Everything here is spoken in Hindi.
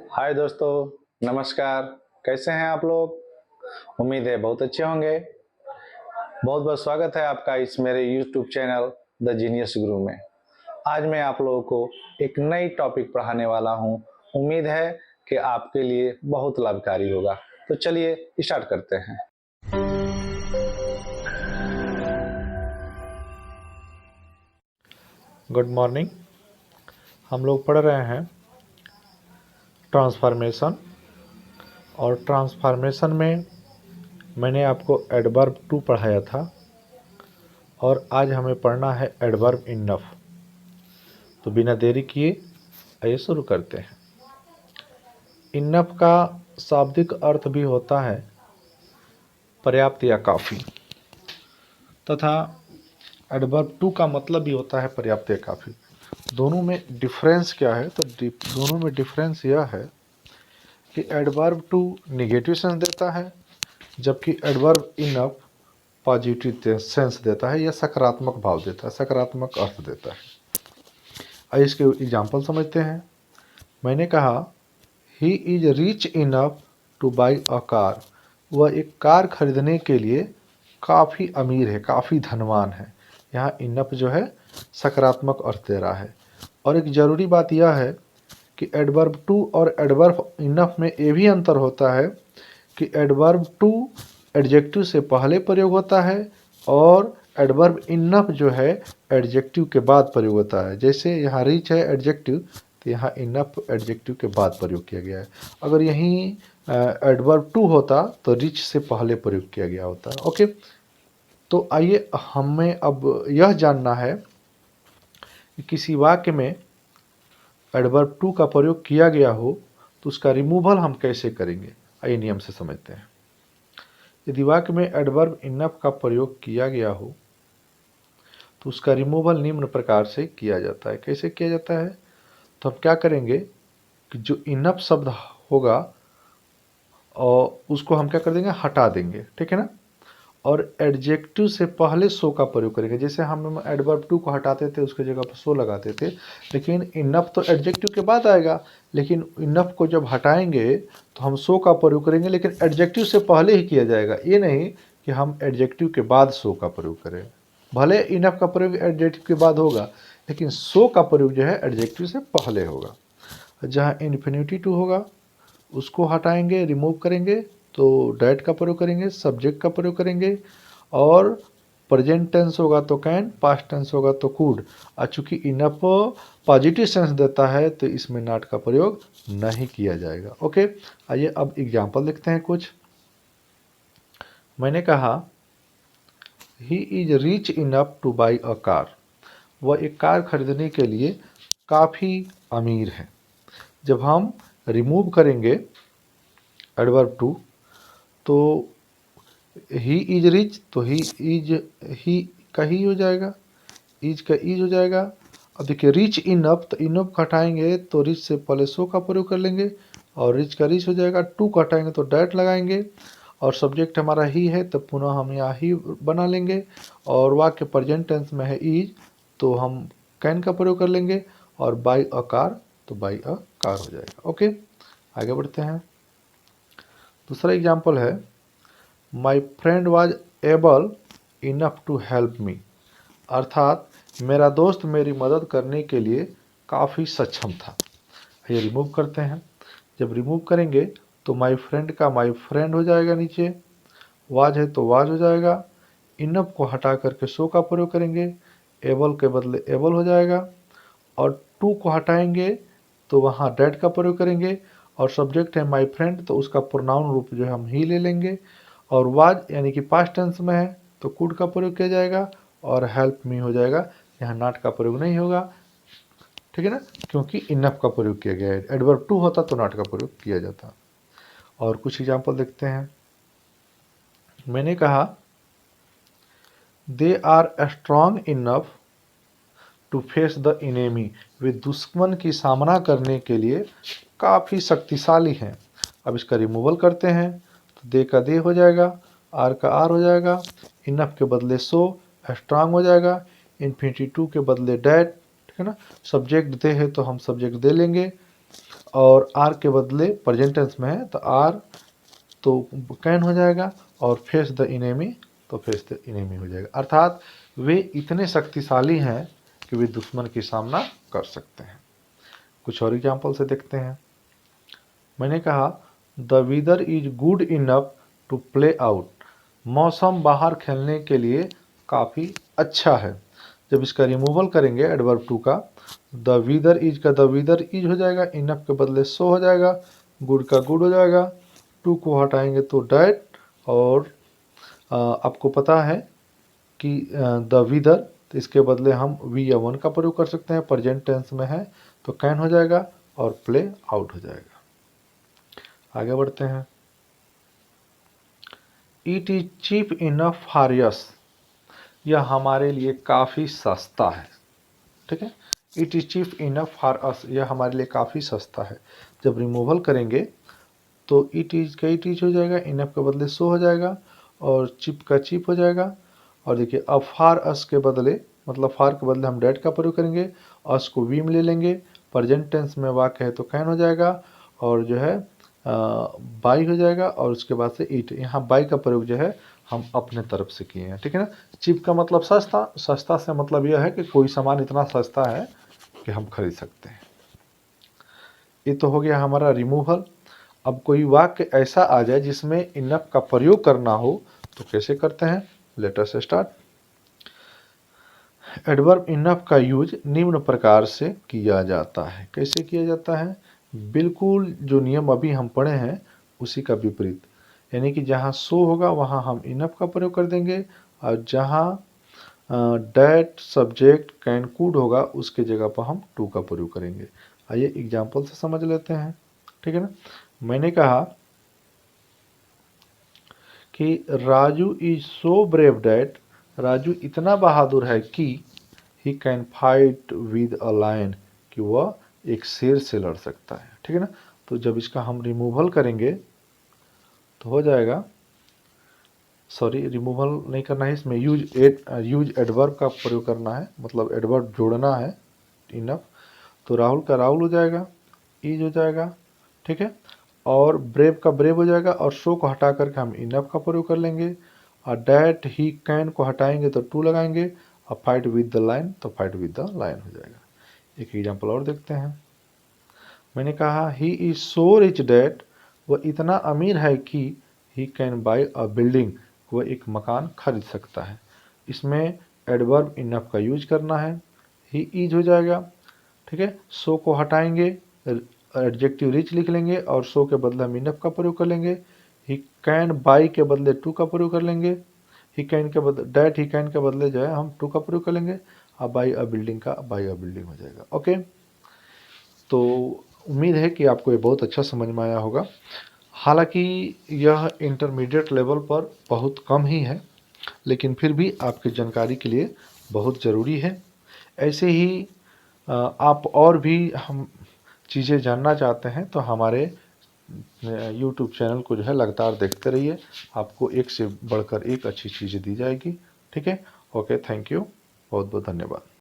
हाय दोस्तों, नमस्कार। कैसे हैं आप लोग? उम्मीद है बहुत अच्छे होंगे। बहुत बहुत स्वागत है आपका इस मेरे यूट्यूब चैनल द जीनियस गुरु में। आज मैं आप लोगों को एक नई टॉपिक पढ़ाने वाला हूं। उम्मीद है कि आपके लिए बहुत लाभकारी होगा। तो चलिए स्टार्ट करते हैं। Good morning. हम लोग पढ़ रहे हैं ट्रांसफॉर्मेशन, और ट्रांसफॉर्मेशन में मैंने आपको एडवर्ब टू पढ़ाया था और आज हमें पढ़ना है एडवर्ब इनफ। तो बिना देरी किए आइए शुरू करते हैं। इनफ का शाब्दिक अर्थ भी होता है पर्याप्त या काफ़ी, तथा एडवर्ब टू का मतलब भी होता है पर्याप्त या काफ़ी। दोनों में डिफरेंस क्या है? तो दोनों में डिफरेंस यह है कि एडवर्ब टू निगेटिव सेंस देता है, जबकि एडवर्ब इनफ पॉजिटिव सेंस देता है या सकारात्मक भाव देता है, सकारात्मक अर्थ देता है। आइए इसके एग्जाम्पल समझते हैं। मैंने कहा he is rich enough two by a car. वह एक कार खरीदने के लिए काफ़ी अमीर है, काफ़ी धनवान है। यहाँ इनफ जो है सकारात्मक अर्थ दे रहा है। और एक ज़रूरी बात यह है कि एडवर्ब टू और एडवर्ब इनफ में ये भी अंतर होता है कि एडवर्ब टू एडजेक्टिव से पहले प्रयोग होता है और एडवर्ब इनफ जो है एडजेक्टिव के बाद प्रयोग होता है। जैसे यहाँ रिच है एडजेक्टिव, तो यहाँ इनफ एडजेक्टिव के बाद प्रयोग किया गया है। अगर यहीं एडवर्ब टू होता तो रिच से पहले प्रयोग किया गया होता। ओके, तो आइए हमें अब यह जानना है कि किसी वाक्य में एडवर्ब टू का प्रयोग किया गया हो तो उसका रिमूवल हम कैसे करेंगे। आइए नियम से समझते हैं। यदि वाक्य में एडवर्ब इनफ का प्रयोग किया गया हो तो उसका रिमूवल निम्न प्रकार से किया जाता है। कैसे किया जाता है? तो हम क्या करेंगे कि जो इनफ शब्द होगा और उसको हम क्या कर देंगे, हटा देंगे, ठीक है ना। और एडजेक्टिव से पहले सो का प्रयोग करेंगे। जैसे हम एडवर्ब टू को हटाते थे उसके जगह पर सो लगाते थे, लेकिन इनफ तो एडजेक्टिव के बाद आएगा। लेकिन इनफ को जब हटाएंगे तो हम सो का प्रयोग करेंगे, लेकिन एडजेक्टिव से पहले ही किया जाएगा। ये नहीं कि हम एडजेक्टिव के बाद सो का प्रयोग करें। भले इनफ का प्रयोग एडजेक्टिव के बाद होगा, लेकिन सो का प्रयोग जो है एडजेक्टिव से पहले होगा। जहाँ इन्फिनिटी टू होगा उसको हटाएंगे, रिमूव करेंगे, तो डैट का प्रयोग करेंगे, सब्जेक्ट का प्रयोग करेंगे। और प्रेजेंट टेंस होगा तो कैन, पास्ट टेंस होगा तो कुड। और चूंकि इनफ पॉजिटिव सेंस देता है तो इसमें नॉट का प्रयोग नहीं किया जाएगा। ओके, आइए अब एग्जाम्पल देखते हैं कुछ। मैंने कहा he is rich enough two by a car. वह एक कार खरीदने के लिए काफ़ी अमीर है। जब हम रिमूव करेंगे एडवर्ब टू तो ही इज रिच, तो ही का ही हो जाएगा, इज का इज हो जाएगा। अब देखिए रिच इनफ, तो इनफ का हटाएंगे तो रिच से पहले सो का प्रयोग कर लेंगे और रिच का रिच हो जाएगा। टू का हटाएंगे तो डैट लगाएंगे और सब्जेक्ट हमारा ही है तो पुनः हम यहाँ ही बना लेंगे। और वाक्य प्रेजेंट टेंस में है इज तो हम कैन का प्रयोग कर लेंगे और बाई अ कार तो बाई अ कार हो जाएगा। ओके, आगे बढ़ते हैं। दूसरा एग्जाम्पल है my friend was able enough to help me. अर्थात मेरा दोस्त मेरी मदद करने के लिए काफ़ी सक्षम था। ये रिमूव करते हैं। जब रिमूव करेंगे तो माई फ्रेंड का माई फ्रेंड हो जाएगा, नीचे वाज है तो वाज हो जाएगा। इनफ को हटा करके सो का प्रयोग करेंगे, एबल के बदले एबल हो जाएगा। और टू को हटाएंगे तो वहाँ डैट का प्रयोग करेंगे और सब्जेक्ट है माई फ्रेंड तो उसका प्रोनाउन रूप जो है हम ही ले लेंगे। और वाज यानी कि पास्ट टेंस में है तो कुड का प्रयोग किया जाएगा और हेल्प मी हो जाएगा। यहाँ नॉट का प्रयोग नहीं होगा, ठीक है ना, क्योंकि इनफ का प्रयोग किया गया है। एडवर्ब टू होता तो नॉट का प्रयोग किया जाता। और कुछ एग्जाम्पल देखते हैं। मैंने कहा they are strong enough to face the enemy. वे दुश्मन की सामना करने के लिए काफ़ी शक्तिशाली हैं। अब इसका रिमूवल करते हैं तो दे का दे हो जाएगा, आर का आर हो जाएगा, इनफ के बदले सो, स्ट्रांग हो जाएगा, इन्फिनिटी टू के बदले डैट, ठीक है ना। सब्जेक्ट दे है तो हम सब्जेक्ट दे लेंगे और आर के बदले प्रेजेंट टेंस में है तो आर तो कैन हो जाएगा, और फेस द इनेमी तो फेस द इनेमी हो जाएगा। अर्थात वे इतने शक्तिशाली हैं कि वे दुश्मन की सामना कर सकते हैं। कुछ और एग्जाम्पल से देखते हैं। मैंने कहा the weather is good enough to play out. मौसम बाहर खेलने के लिए काफ़ी अच्छा है। जब इसका रिमूवल करेंगे एडवर्ब टू का, द वेदर इज का द वेदर इज हो जाएगा, इनफ के बदले सो हो जाएगा, गुड का गुड हो जाएगा, टू को हटाएंगे तो डैट, और आपको पता है कि द वेदर तो इसके बदले हम वी या वन का प्रयोग कर सकते हैं, प्रेजेंट टेंस में है तो कैन हो जाएगा और प्ले आउट हो जाएगा। आगे बढ़ते हैं। It is cheap enough for us. यह हमारे लिए काफ़ी सस्ता है। ठीक है, it is cheap enough for us, यह हमारे लिए काफ़ी सस्ता है। जब रिमूवल करेंगे तो इट इज का इट इज हो जाएगा, इनफ के बदले सो हो जाएगा, और चिप का चिप हो जाएगा। और देखिए अब फार अस के बदले, मतलब फार के बदले हम डैट का प्रयोग करेंगे, अस को वी में ले लेंगे, प्रेजेंट टेंस में वाक्य है तो कैन हो जाएगा, और जो है बाई हो जाएगा, और उसके बाद से ईट। यहाँ बाई का प्रयोग जो है हम अपने तरफ से किए हैं। ठीक है ना। चिप का मतलब सस्ता, सस्ता से मतलब यह है कि कोई सामान इतना सस्ता है कि हम खरीद सकते हैं। ये तो हो गया हमारा रिमूवल। अब कोई वाक्य ऐसा आ जाए जिसमें इनफ का प्रयोग करना हो तो कैसे करते हैं, let us start. Adverb enough का यूज निम्न प्रकार से किया जाता है। कैसे किया जाता है, बिल्कुल जो नियम अभी हम पढ़े हैं उसी का विपरीत, यानी कि जहाँ सो होगा वहाँ हम इनफ का प्रयोग कर देंगे, और जहाँ डैट सब्जेक्ट कैन कुड होगा उसके जगह पर हम टू का प्रयोग करेंगे। आइए एग्जाम्पल से समझ लेते हैं। ठीक है ना। मैंने कहा कि Raju is so brave that, Raju इतना बहादुर है कि he can fight with a lion, कि वह एक शेर से लड़ सकता है। ठीक है ना। तो जब इसका हम रिमूवल करेंगे तो हो जाएगा, सॉरी रिमूवल नहीं करना है, इसमें यूज एडवर्ब का प्रयोग करना है, मतलब एडवर्ब जोड़ना है इनफ। तो राहुल का राहुल हो जाएगा, इज हो जाएगा। ठीक है, और ब्रेव का ब्रेव हो जाएगा, और शो को हटा करके हम इनफ का प्रयोग कर लेंगे, और डैट ही कैन को हटाएंगे तो टू लगाएंगे, और फाइट विद द लाइन तो फाइट विद द लाइन हो जाएगा। एक एग्जाम्पल और देखते हैं। मैंने कहा he is so rich that, वह इतना अमीर है कि he can buy a building, वह एक मकान खरीद सकता है। इसमें एडवर्ब इनफ का यूज करना है, ही इज हो जाएगा। ठीक है, सो को हटाएंगे, एडजेक्टिव रिच लिख लेंगे, और सो के बदले हम इनफ का प्रयोग कर लेंगे। ही कैन बाई के बदले टू का प्रयोग कर लेंगे, ही कैन के बदले डैट ही कैन के बदले जो है हम टू का प्रयोग कर लेंगे, और बाई अ बिल्डिंग का बाई अ बिल्डिंग हो जाएगा। ओके, तो उम्मीद है कि आपको ये बहुत अच्छा समझ में आया होगा। हालांकि यह इंटरमीडिएट लेवल पर बहुत कम ही है, लेकिन फिर भी आपकी जानकारी के लिए बहुत ज़रूरी है। ऐसे ही आप और भी हम चीज़ें जानना चाहते हैं तो हमारे यूट्यूब चैनल को जो है लगातार देखते रहिए, आपको एक से बढ़कर एक अच्छी चीज़ें दी जाएगी। ठीक है, ओके, थैंक यू, बहुत बहुत धन्यवाद।